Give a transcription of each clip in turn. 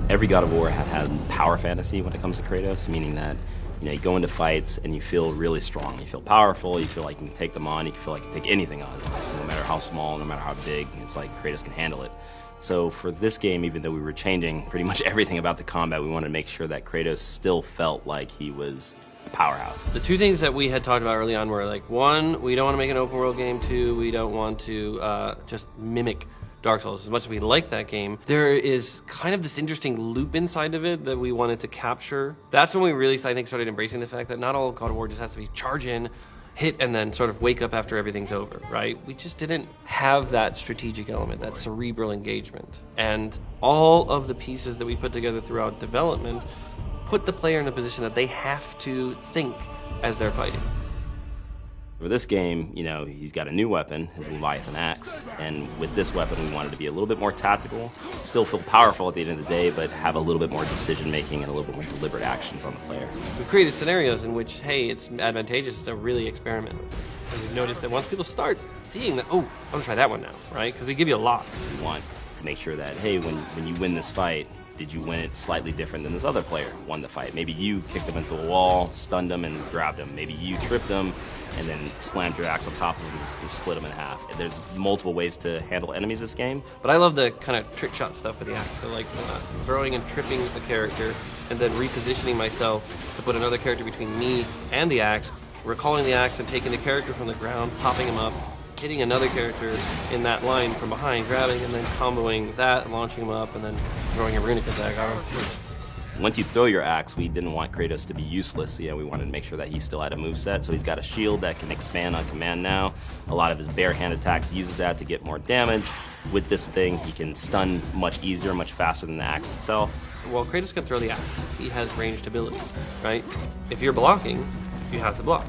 Every God of War had power fantasy when it comes to Kratos, meaning that you go into fights and you feel really strong. You feel powerful, you feel like you can take them on, you feel like you can take anything on, no matter how small, no matter how big, it's like Kratos can handle it. So for this game, even though we were changing pretty much everything about the combat, we wanted to make sure that Kratos still felt like he was a powerhouse. The two things that we had talked about early on were like, one, we don't want to make an open world game. Two, we don't want to just mimic Dark Souls. As much as we like that game, there is kind of this interesting loop inside of it that we wanted to capture. That's when we really, I think, started embracing the fact that not all God of War just has to be charge in, hit, and then sort of wake up after everything's over, right? We just didn't have that strategic element, that cerebral engagement. And all of the pieces that we put together throughout development put the player in a position that they have to think as they're fighting. For this game, he's got a new weapon, his Leviathan axe, and with this weapon we wanted to be a little bit more tactical, still feel powerful at the end of the day, but have a little bit more decision making and a little bit more deliberate actions on the player. We've created scenarios in which, hey, it's advantageous to really experiment with this. And we've noticed that once people start seeing that, oh, I'm gonna try that one now, right? Because we give you a lot. We want to make sure that, hey, when you win this fight, did you win it slightly different than this other player won the fight? Maybe you kicked them into a wall, stunned them, and grabbed them. Maybe you tripped them and then slammed your axe on top of them to split them in half. There's multiple ways to handle enemies this game. But I love the kind of trick shot stuff with the axe. So like throwing and tripping the character and then repositioning myself to put another character between me and the axe, recalling the axe and taking the character from the ground, popping him up, hitting another character in that line from behind, grabbing and then comboing that, launching him up, and then throwing a runic attack on him. Once you throw your axe, we didn't want Kratos to be useless. We wanted to make sure that he still had a moveset. So he's got a shield that can expand on command now. A lot of his bare hand attacks uses that to get more damage. With this thing, he can stun much easier, much faster than the axe itself. Well, Kratos can throw the axe. He has ranged abilities, right? If you're blocking, you have to block.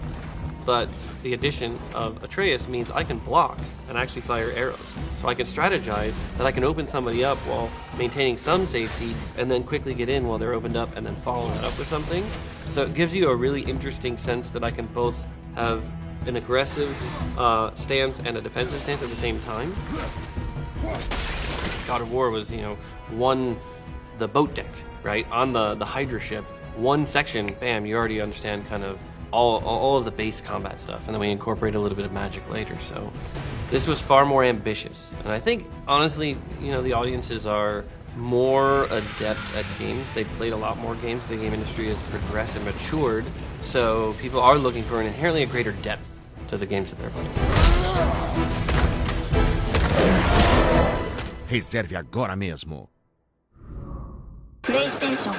But the addition of Atreus means I can block and actually fire arrows. So I can strategize that I can open somebody up while maintaining some safety and then quickly get in while they're opened up and then follow that up with something. So it gives you a really interesting sense that I can both have an aggressive stance and a defensive stance at the same time. God of War was, the boat deck, right? On the Hydra ship, one section, bam, you already understand kind of all of the base combat stuff, and then we incorporate a little bit of magic later. So this was far more ambitious, and I think honestly, the audiences are more adept at games. They've played a lot more games. The game industry has progressed and matured, so people are looking for an inherently a greater depth to the games that they're playing. Reserve agora mesmo. PlayStation